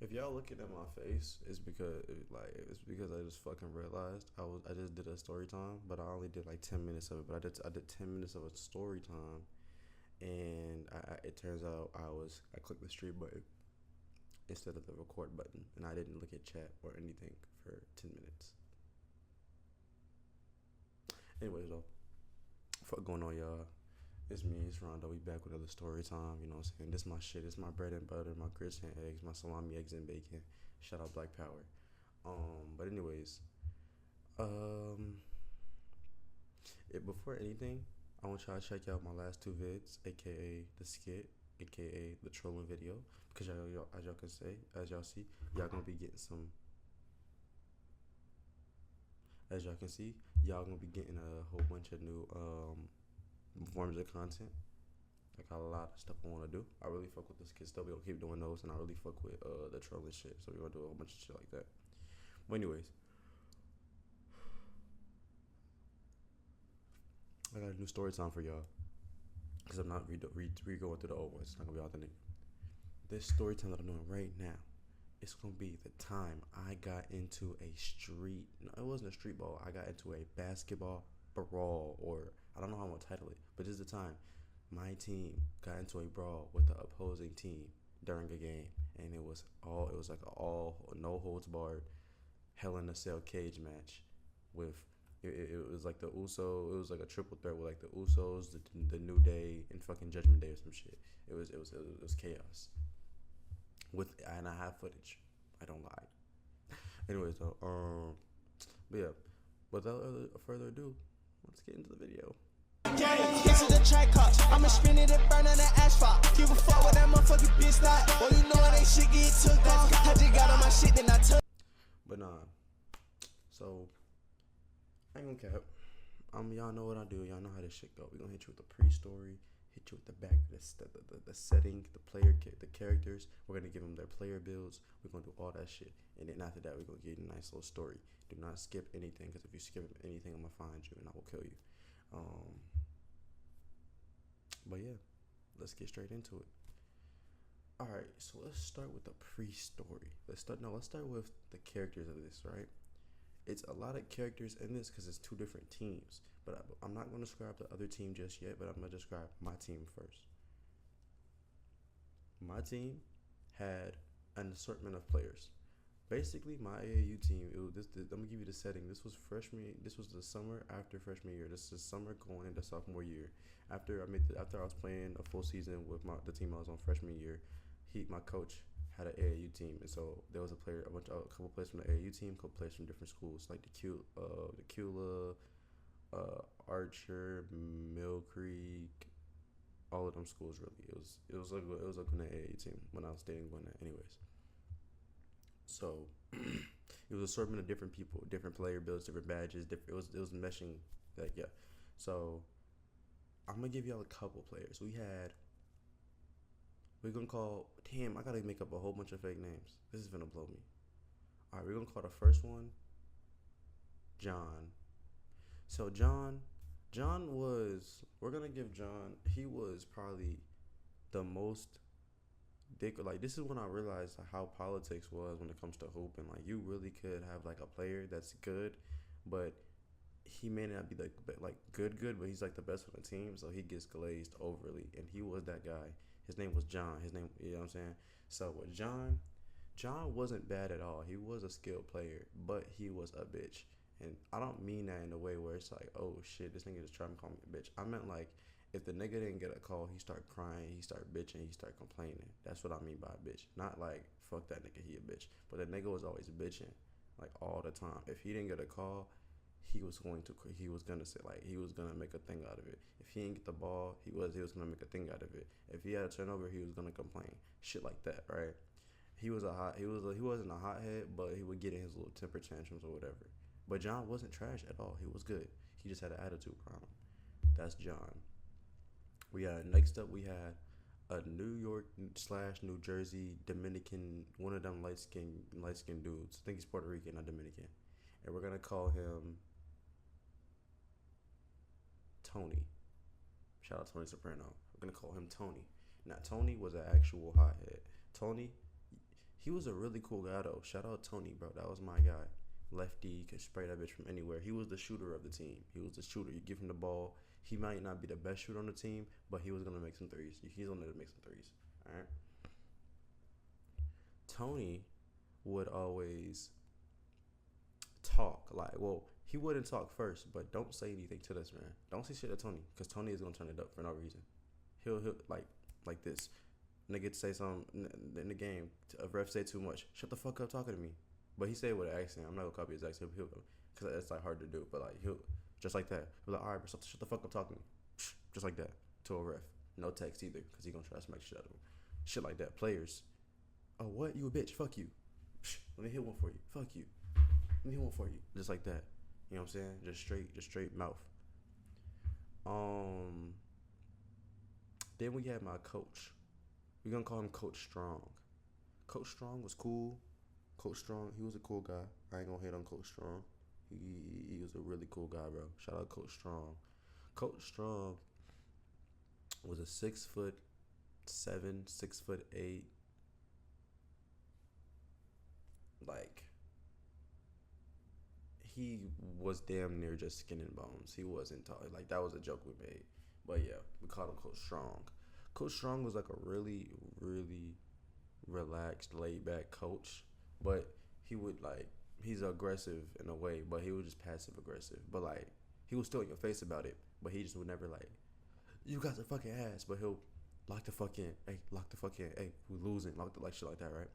If y'all looking at my face, it's because I just fucking realized I just did a story time, but I only did like 10 minutes of it. But I did 10 minutes of a story time, and it turns out I clicked the stream button instead of the record button, and I didn't look at chat or anything for 10 minutes. Anyways, though, fuck going on, y'all. It's me, it's Rondo. We back with another story time. You know what I'm saying? This my shit. This my bread and butter, my grits and eggs, my salami, eggs and bacon. Shout out Black Power. But anyways, um, before anything, I want y'all to check out my last two vids, aka the skit, aka the trolling video, because as y'all can say, as y'all see, y'all gonna be getting some. As y'all can see, y'all gonna be getting a whole bunch of new forms of content. I got a lot of stuff I want to do. I really fuck with this kid still. We gonna keep doing those, and I really fuck with the trolling shit. So we're gonna do a whole bunch of shit like that. But anyways, I got a new story time for y'all because I'm not re-going through the old ones. It's not gonna be authentic. This story time that I'm doing right now, it's gonna be the time I got into a street. No, it wasn't a street ball. I got into a basketball brawl, or I don't know how I'm gonna title it, but this is the time my team got into a brawl with the opposing team during a game, and it was like a all no holds barred Hell in a Cell cage match with it was like the Uso. It was like a triple threat with like the Usos, the New Day, and fucking Judgment Day or some shit. It was chaos. And I have footage. I don't lie. Anyways, though, but yeah, without further ado, let's get into the video. This is a track car. I'ma spin it and burn on the asphalt. Give a fuck with that motherfucking bitch like. Well, you know they shit get took off. I just got on my shit, then I took. But nah, so I ain't gonna cap. Y'all know what I do. Y'all know how this shit go. We gonna hit you with the pre-story, hit you with the back, the setting, the characters. We're gonna give them their player builds. We're gonna do all that shit, and then after that, we're gonna give you a nice little story. Do not skip anything, because if you skip anything, I'm gonna find you and I will kill you. But yeah, let's get straight into it. All right, so let's start with the pre-story. Let's start with the characters of this, right? It's a lot of characters in this because it's two different teams. But I'm not going to describe the other team just yet, but I'm going to describe my team first. My team had an assortment of players. Basically, my AAU team. I'm gonna give you the setting. This was freshman. This was the summer after freshman year. This is summer going into sophomore year. After I was playing a full season with the team I was on freshman year, my coach had an AAU team, and so there was a couple players from the AAU team, a couple players from different schools, like the Cula, Archer, Mill Creek, all of them schools. Really, it was like an AAU team when I was dating Gwinnett. Anyways, so it was an assortment of different people, different player builds, different badges. It was meshing. Like, yeah. So I'm gonna give y'all a couple players. We're gonna call. Damn, I gotta make up a whole bunch of fake names. This is gonna blow me. All right, we're gonna call the first one John. So John was. We're gonna give John. He was probably the most dick. Like, this is when I realized how politics was when it comes to hooping. Like, you really could have like a player that's good, but he may not be like good, but he's like the best on the team, so he gets glazed overly, and he was that guy. His name was John. You know what I'm saying? So with John wasn't bad at all. He was a skilled player, but he was a bitch. And I don't mean that in a way where it's like, oh shit, this nigga just trying to call me a bitch. I meant like, if the nigga didn't get a call, he start crying, he start bitching, he start complaining. That's what I mean by a bitch. Not like, fuck that nigga, he a bitch. But the nigga was always bitching, like all the time. If he didn't get a call, he was gonna make a thing out of it. If he didn't get the ball, he was gonna make a thing out of it. If he had a turnover, he was gonna complain, shit like that, right? He wasn't a hothead, but he would get in his little temper tantrums or whatever. But John wasn't trash at all. He was good. He just had an attitude problem. That's John. Next up we had a New York / New Jersey Dominican, one of them light skinned dudes. I think he's Puerto Rican, not Dominican. And we're gonna call him Tony. Shout out Tony Soprano. We're gonna call him Tony. Now Tony was an actual hothead. Tony, He was a really cool guy though. Shout out Tony, bro. That was my guy. Lefty, could spray that bitch from anywhere. He was the shooter of the team. He was the shooter. You give him the ball. He might not be the best shooter on the team, but he was gonna make some threes. He's gonna make some threes. All right. Tony would always talk like, well, he wouldn't talk first, but don't say anything to this man. Don't say shit to Tony, cause Tony is gonna turn it up for no reason. He'll like this. Nigga say something in the game. A ref say too much. Shut the fuck up talking to me. But he say it with an accent. I'm not gonna copy his accent. Cause it's like hard to do. But like he'll just like that. He'll be like, all right, bro, shut the fuck up talking to me. Just like that to a ref. No text either, cause he gonna try to smack shit out of him. Shit like that. Players. Oh, what? You a bitch? Fuck you. Let me hit one for you. Fuck you. Let me hit one for you. Just like that. You know what I'm saying? Just straight mouth. Then we had my coach. We're gonna call him Coach Strong. Coach Strong was cool. Coach Strong, he was a cool guy. I ain't gonna hate on Coach Strong. He was a really cool guy, bro. Shout out Coach Strong. Coach Strong was a 6'7", 6'8". Like, he was damn near just skin and bones. He wasn't tall. Like, that was a joke we made. But yeah, we called him Coach Strong. Coach Strong was like a really, really relaxed, laid back coach. But he would like, he's aggressive in a way, but he was just passive aggressive. But like, he was still in your face about it. But he just would never like, you got the fucking ass. But he'll lock the fuck in. Hey, lock the fuck in. Hey, we losing. Lock the like shit like that, right?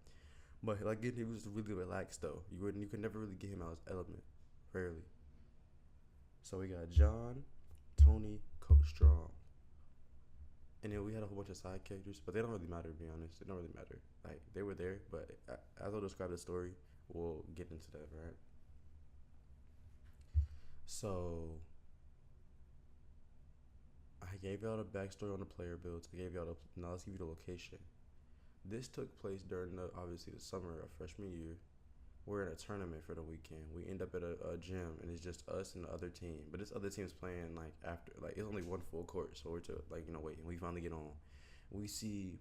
But like, he was really relaxed though. You could never really get him out of his element, rarely. So we got John, Tony, Coach Strong. And then we had a whole bunch of side characters, but they don't really matter, to be honest. They don't really matter. Like, they were there, but as I'll describe the story, we'll get into that, right? So, I gave y'all the backstory on the player builds. I gave y'all now let's give you the location. This took place during obviously the summer of freshman year. We're in a tournament for the weekend. We end up at a gym, and it's just us and the other team. But this other team's playing like after, like it's only one full court, so we're waiting. We finally get on. We see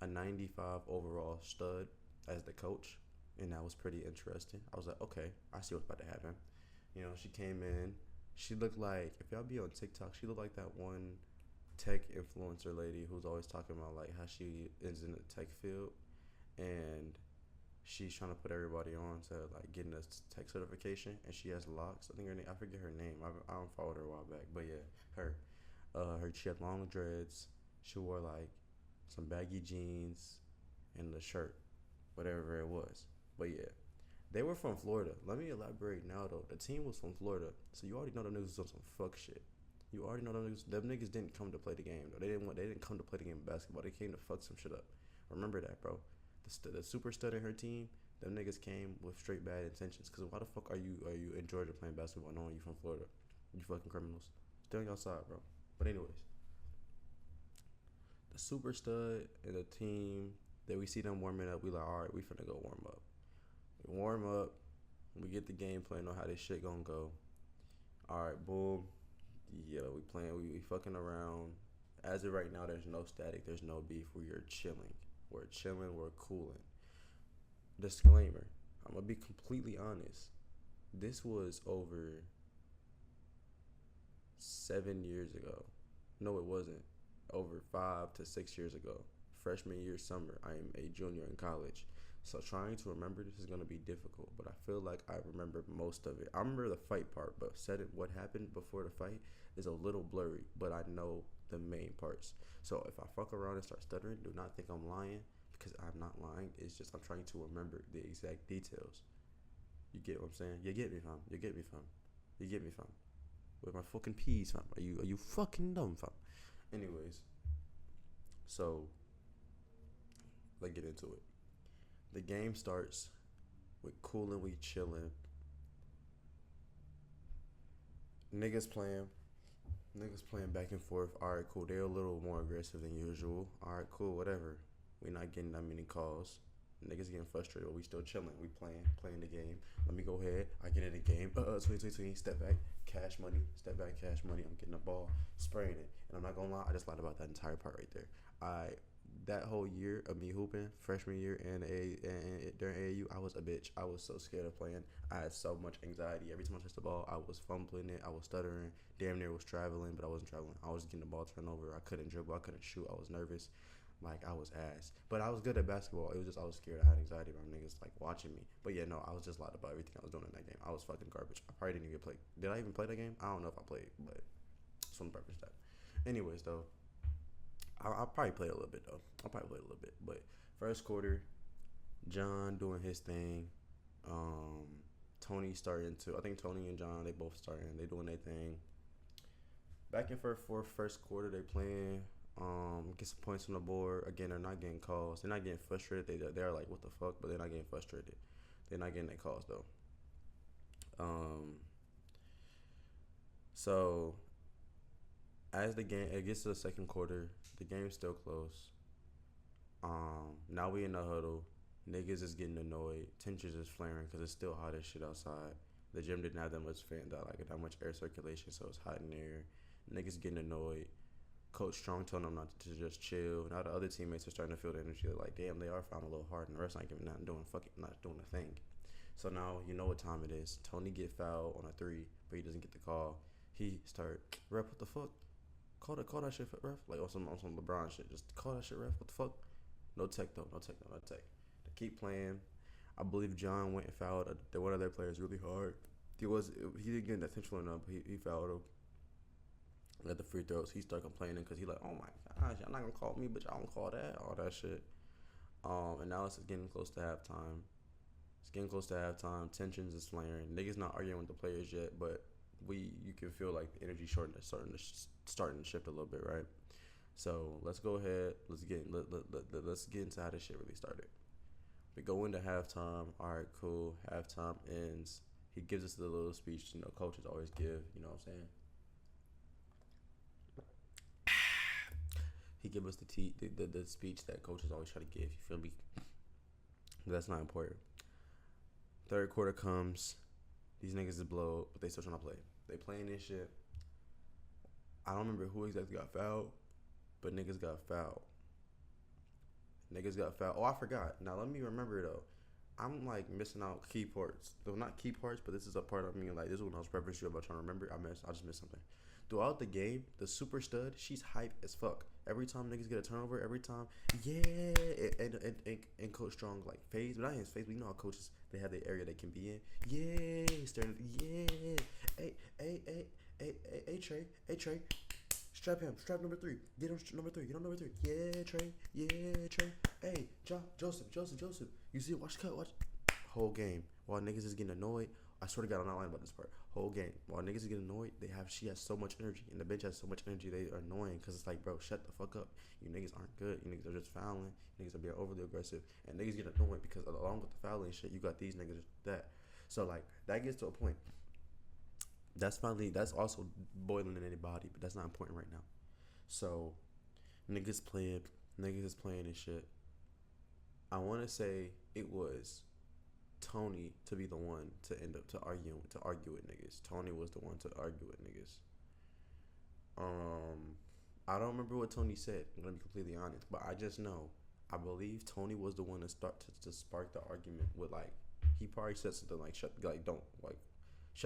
a 95 overall stud as the coach, and that was pretty interesting. I was like, okay, I see what's about to happen. You know, she came in. She looked like, if y'all be on TikTok, she looked like that one tech influencer lady who's always talking about like how she is in the tech field, and she's trying to put everybody on to like getting a tech certification, and she has locks. I think her name, I forget her name. I don't followed her a while back, but yeah, her she had long dreads. She wore like some baggy jeans and the shirt, whatever it was. But yeah, they were from Florida. Let me elaborate now though. The team was from Florida, so you already know them niggas was on some fuck shit. You already know them niggas didn't come to play the game though. They didn't come to play the game of basketball. They came to fuck some shit up. Remember that, bro. The super stud in her team, them niggas came with straight bad intentions. Cause why the fuck are you in Georgia playing basketball knowing you from Florida? You fucking criminals. Stay on your side, bro. But anyways, the super stud and the team that we see them warming up, we like, all right, we finna go warm up. We warm up. We get the game plan on how this shit gonna go. All right, boom. Yeah, we playing. We fucking around. As of right now, there's no static. There's no beef. We are chilling. We're chilling, we're cooling. Disclaimer, I'm gonna be completely honest. This was over 7 years ago. No, it wasn't. Over 5 to 6 years ago. Freshman year summer, I am a junior in college. So trying to remember this is gonna be difficult, but I feel like I remember most of it. I remember the fight part, but what happened before the fight is a little blurry, but I know the main parts. So if I fuck around and start stuttering, do not think I'm lying, because I'm not lying. It's just I'm trying to remember the exact details. You get what I'm saying? You get me, fam. You get me, fam. You get me, fam. With my fucking peas, fam. Are you fucking dumb, fam? Anyways, so let's get into it. The game starts with coolin', we chillin'. Niggas playing back and forth. All right, cool. They're a little more aggressive than usual. All right, cool. Whatever. We not getting that many calls. Niggas getting frustrated, but we still chilling. We playing the game. Let me go ahead. I get in the game. 20. Step back. Cash money. Step back. Cash money. I'm getting the ball. Spraying it. And I'm not gonna lie. I just lied about that entire part right there. I that whole year of me hooping, freshman year and during AAU, I was a bitch. I was so scared of playing. I had so much anxiety. Every time I touched the ball, I was fumbling it. I was stuttering. Damn near was traveling, but I wasn't traveling. I was getting the ball turned over. I couldn't dribble. I couldn't shoot. I was nervous. Like, I was ass. But I was good at basketball. It was just I was scared. I had anxiety about niggas, like, watching me. But, yeah, no, I was just lied about everything I was doing in that game. I was fucking garbage. I probably didn't even play. Did I even play that game? I don't know if I played, but it's on purpose that. Anyways, though, I'll probably play a little bit, though. I'll probably play a little bit. But first quarter, John doing his thing. Tony starting to, I think Tony and John, they both starting. They doing their thing. Back and forth for first quarter, they playing. Get some points on the board. Again, they're not getting calls. They're not getting frustrated. They're like, what the fuck? But they're not getting frustrated. They're not getting their calls, though. So as the game, it gets to the second quarter, the game's still close. Now we in the huddle. Niggas is getting annoyed. Tensions is flaring because it's still hot as shit outside. The gym didn't have that much that much air circulation, so it's hot in there. Niggas getting annoyed. Coach Strong told them not to just chill. Now the other teammates are starting to feel the energy. They're like, damn, they are fouling a little hard, and the rest ain't giving nothing, not doing a thing. So now you know what time it is. Tony get fouled on a 3, but he doesn't get the call. He start, ref, what the fuck? Call that shit, ref. Like on some LeBron shit. Just call that shit, ref. What the fuck? No tech though. No tech. They keep playing. I believe John went and fouled one of their players really hard. He didn't get intentional enough, but he fouled him. At the free throws, he started complaining because he like, oh my gosh, y'all not gonna call me, but y'all gonna call that, all that shit. And now it's getting close to halftime. Tensions is flaring. Niggas not arguing with the players yet, but you can feel like the energy starting to shift a little bit, right? So let's go ahead. Let's get into how this shit really started. We go into halftime. All right, cool. Halftime ends. He gives us the little speech, coaches always give. You know what I'm saying? He give us the speech that coaches always try to give. You feel me? But that's not important. Third quarter comes. These niggas is blow, but they still trying to play. They playing this shit. I don't remember who exactly got fouled, but niggas got fouled. Oh, I forgot. Now let me remember though. I'm like missing out key parts. Though not key parts, but this is a part of me. Like this is when I was prepping you about trying to remember. I just missed something. Throughout the game, the super stud, she's hype as fuck. Every time niggas get a turnover, and Coach Strong like phase, but not his face. But you know how coaches they have the area they can be in. Hey Trey, strap number 3, get on number 3, Trey, hey Joseph. You see, watch. Whole game while niggas is getting annoyed. I swear to God, I'm not lying about this part. Whole game, while niggas is getting annoyed, she has so much energy, and the bench has so much energy. They are annoying because it's like, bro, shut the fuck up. You niggas aren't good. You niggas are just fouling. You niggas are being overly aggressive, and niggas get annoyed because along with the fouling shit, you got these niggas that. So like that gets to a point. That's also boiling in anybody, but that's not important right now. So niggas is playing and shit. I want to say it was Tony to be the one to end up to argue with niggas. Tony was the one to argue with niggas. I don't remember what Tony said. I'm gonna be completely honest, but I just know I believe Tony was the one to start to spark the argument with like he probably said something like shut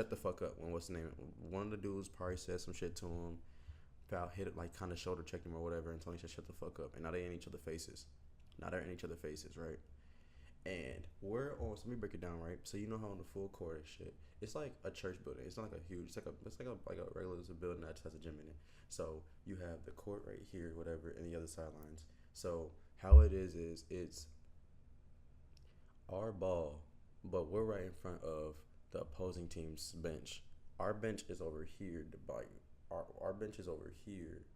the fuck up. When what's the name? One of the dudes probably said some shit to him. Foul hit it like kind of shoulder checked him or whatever, and Tony said shut the fuck up. And now they're in each other's faces. Right? And we're on. So let me break it down, right? So you know how on the full court and shit, it's like a church building. It's not like a huge. It's like a regular building that just has a gym in it. So you have the court right here, whatever, and the other sidelines. So how it is it's our ball, but we're right in front of the opposing team's bench. Our bench is over here. Our bench is over here.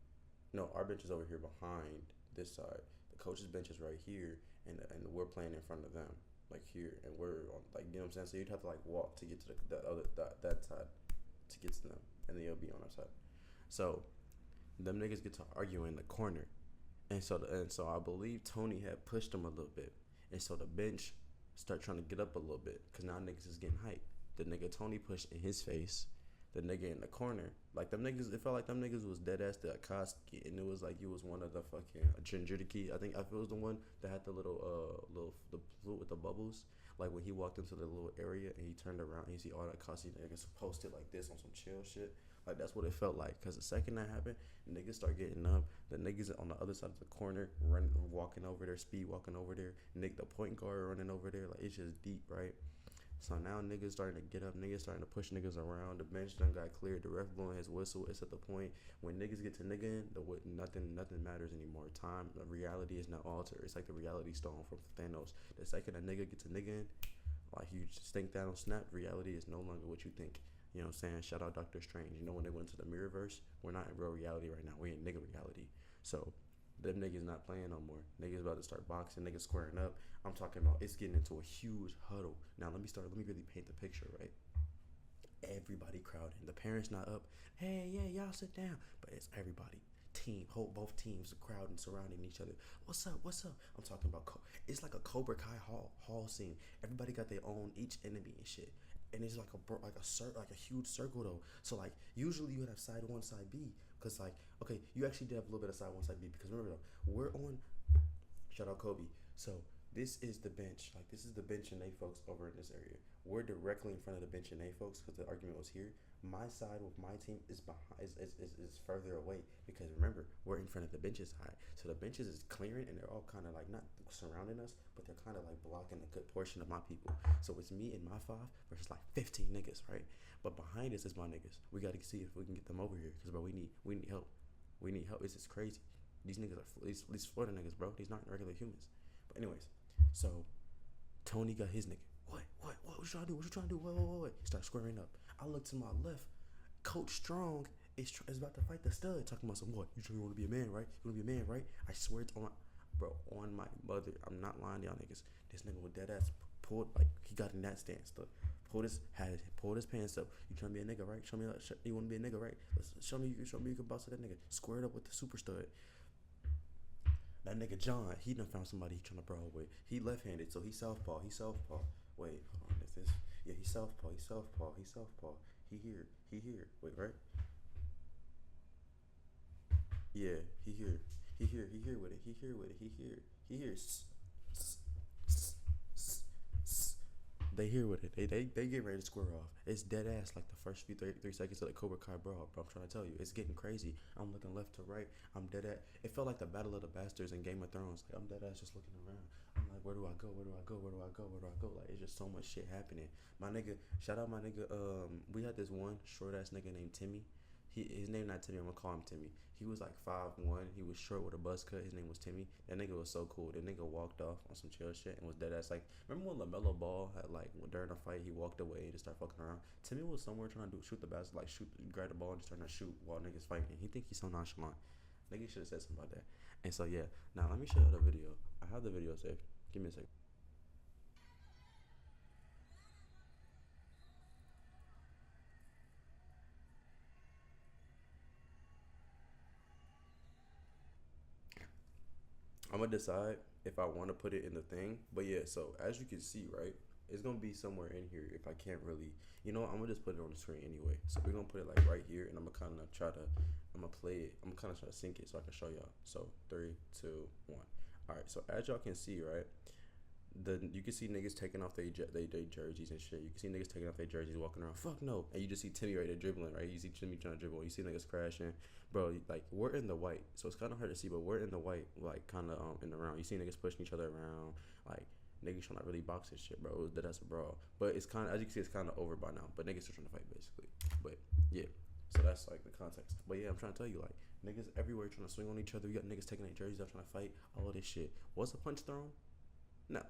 No, our bench is over here behind this side. The coach's bench is right here. And we're playing in front of them, like here, and we're on, like, you know what I'm saying. So you'd have to like walk to get to that side to get to them, and then you'll be on our side. So them niggas get to argue in the corner, and so I believe Tony had pushed them a little bit, and so the bench start trying to get up a little bit, cause now niggas is getting hyped. The nigga Tony pushed in his face. the nigga in the corner. Like them niggas, it felt like them niggas was dead ass the Akatsuki, and it was like you was one of the fucking Jinjuriki. I think I feel it was the one that had the little the flute with the bubbles. Like when he walked into the little area and he turned around and you see all the Akatsuki niggas posted like this on some chill shit. Like that's what it felt like. Cause the second that happened, niggas start getting up. The niggas on the other side of the corner walking over there, speed walking over there. Nick the point guard running over there. Like it's just deep, right? So now niggas starting to get up, niggas starting to push niggas around. The bench done got cleared. The ref blowing his whistle. It's at the point when niggas get to nigga, nothing matters anymore. Time, reality is now altered. It's like the reality stone from Thanos. The second a nigga gets a nigga in, like you just think that on snap, reality is no longer what you think. You know what I'm saying? Shout out Doctor Strange. You know when they went to the Mirrorverse, we're not in real reality right now. We're in nigga reality. So them niggas not playing no more. Niggas about to start boxing. Niggas squaring up. I'm talking about it's getting into a huge huddle. Now let me really paint the picture, right? Everybody crowding. The parents not up. Hey, yeah, y'all sit down. But it's everybody. Both teams crowding, surrounding each other. What's up? I'm talking about it's like a Cobra Kai hall scene. Everybody got their own each enemy and shit. And it's like a huge circle though. So like usually you would have side 1, side B, because like okay, you actually did have a little bit of side 1, side B, because remember though, we're on. Shout out Kobe. So this is the bench. Like this is the bench and they folks over in this area. We're directly in front of the bench and they folks because the argument was here. My side with my team is behind, is further away, because remember we're in front of the benches side. So the benches is clearing and they're all kind of like not surrounding us, but they're kind of like blocking a good portion of my people. So it's me and my 5 versus like 15 niggas, right? But behind us is my niggas. We got to see if we can get them over here, because bro, we need help. We need help. It's just crazy. These niggas are these Florida niggas, bro. These not regular humans. But anyways, so Tony got his nigga. What you trying to do? What you trying to do? What? Start squaring up. I look to my left. Coach Strong is about to fight the stud. Talking about some what? You want to be a man, right? You want to be a man, right? I swear it's on my mother. I'm not lying to y'all niggas. This nigga with dead ass pulled, like he got in that stance. Pulled his pants up. You trying to be a nigga, right? Show me you want to be a nigga, right? Show me you can bounce to that nigga. Squared up with the super stud. That nigga John, he done found somebody he trying to brawl with. He left-handed, so he southpaw. Wait, hold on. Is this? Yeah, he southpaw. He here. Wait, right? Yeah, he here with it. He here. They here with it. They get ready to square off. It's dead ass like the first few 3 seconds of the Cobra Kai brawl. But I'm trying to tell you, it's getting crazy. I'm looking left to right. I'm dead at. It felt like the Battle of the Bastards in Game of Thrones. Like I'm dead ass just looking around. I'm like, where do I go? Like it's just so much shit happening. My nigga, shout out my nigga. We had this one short ass nigga named Timmy. His name not Timmy. I'm gonna call him Timmy. He was like 5'1". He was short with a buzz cut. His name was Timmy. That nigga was so cool. That nigga walked off on some chill shit and was dead ass. Like, remember when LaMelo Ball had like during a fight he walked away and just started fucking around. Timmy was somewhere trying to shoot the basket, like grab the ball and just starting to shoot while niggas fighting. He think he's so nonchalant. Nigga should have said something about that. And so yeah. Now let me show you the video. I have the video saved. Give me a second. I'm gonna decide if I want to put it in the thing, but yeah. So as you can see, right, it's gonna be somewhere in here. If I can't really, I'm gonna just put it on the screen anyway. So we're gonna put it like right here, and I'm gonna play it. I'm gonna try to sync it so I can show y'all. So 3, 2, 1. All right. So as y'all can see, right, you can see niggas taking off their jerseys and shit. You can see niggas taking off their jerseys, walking around. Fuck no. And you just see Timmy right there dribbling, right? You see Timmy trying to dribble. You see niggas crashing. Bro, like, we're in the white. So it's kind of hard to see, but we're in the white, like, kind of in the round. You see niggas pushing each other around. Like, niggas trying to really box and shit, bro. That's a brawl. But it's kind of, as you can see, it's kind of over by now. But niggas still trying to fight, basically. But, yeah. So that's, like, the context. But, yeah, I'm trying to tell you, like, niggas everywhere trying to swing on each other. We got niggas taking their jerseys out trying to fight. All this shit. Was a punch thrown? No.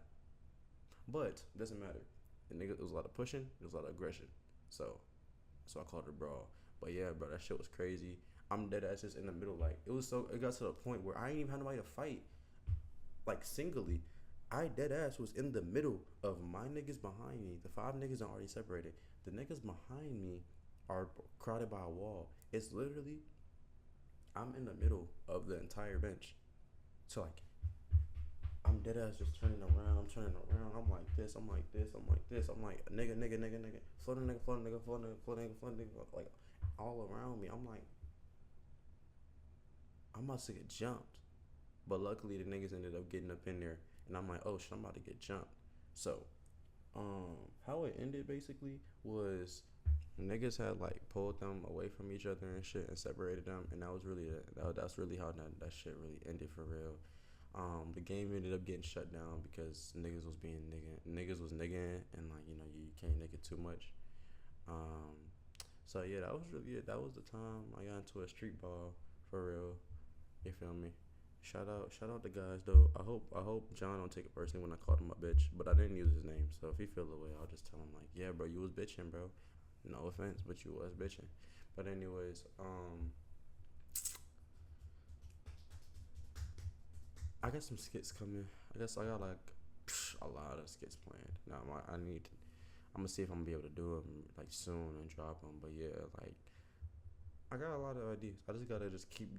But it doesn't matter. There was a lot of pushing. There was a lot of aggression. So I called it a brawl. But yeah, bro, that shit was crazy. I'm dead ass just in the middle. Like it got to the point where I ain't even had nobody to fight. Like singly, I dead ass was in the middle of my niggas behind me. The 5 niggas are already separated. The niggas behind me are crowded by a wall. It's literally, I'm in the middle of the entire bench. So like, I'm dead ass just turning around. I'm turning around. I'm like this. I'm like this. I'm like this. I'm like nigga, nigga, nigga, nigga, floating nigga, floating nigga, floating nigga, floating nigga, floating nigga, like all around me. I'm like, I'm about to get jumped, but luckily the niggas ended up getting up in there, and I'm like, oh shit, I'm about to get jumped. So, how it ended basically was niggas had like pulled them away from each other and shit and separated them, and that was really that's really how that shit really ended for real. The game ended up getting shut down because niggas was being niggas was nigging, and like you can't nigga too much. So yeah, that was really it. That was the time I got into a street ball for real. You feel me? Shout out the guys though. I hope John don't take it personally when I called him a bitch, but I didn't use his name. So if he feel the way, I'll just tell him like, yeah, bro, you was bitching, bro. No offense, but you was bitching. But anyways, I got some skits coming. I guess I got like a lot of skits planned. Now I'm gonna see if I'm gonna be able to do them like soon and drop them. But yeah, like I got a lot of ideas. I just gotta just keep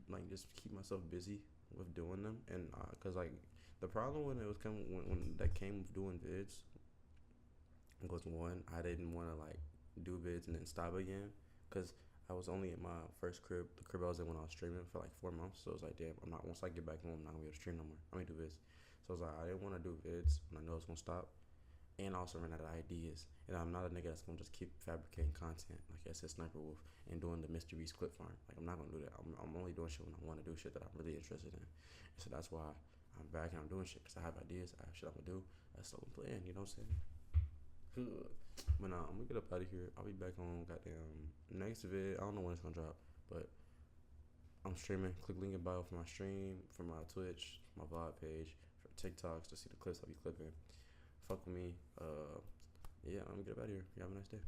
myself busy with doing them, and cause like the problem when it was coming when that came with doing vids was one, I didn't want to like do vids and then stop again, cause I was only in my first crib, the crib I was in when I was streaming for like 4 months. So it was like, damn, I'm not once I get back home, I'm not gonna be able to stream no more. I'm gonna do vids. So I was like, I didn't want to do vids when I know it's gonna stop, and I also ran out of ideas. And I'm not a nigga that's gonna just keep fabricating content like I said, Sniper Wolf, and doing the Mr. Beast clip farm. Like I'm not gonna do that. I'm only doing shit when I want to do shit that I'm really interested in. And so that's why I'm back and I'm doing shit, because I have ideas. I have shit I'm gonna do. That's all I'm playing. You know what I'm saying? Good. But I'm gonna get up out of here. I'll be back on goddamn next vid. I don't know when it's gonna drop, but I'm streaming. Click link in bio for my stream, for my Twitch, my vlog page, for TikToks to see the clips I'll be clipping. Fuck with me. Yeah, I'm gonna get up out of here. You have a nice day.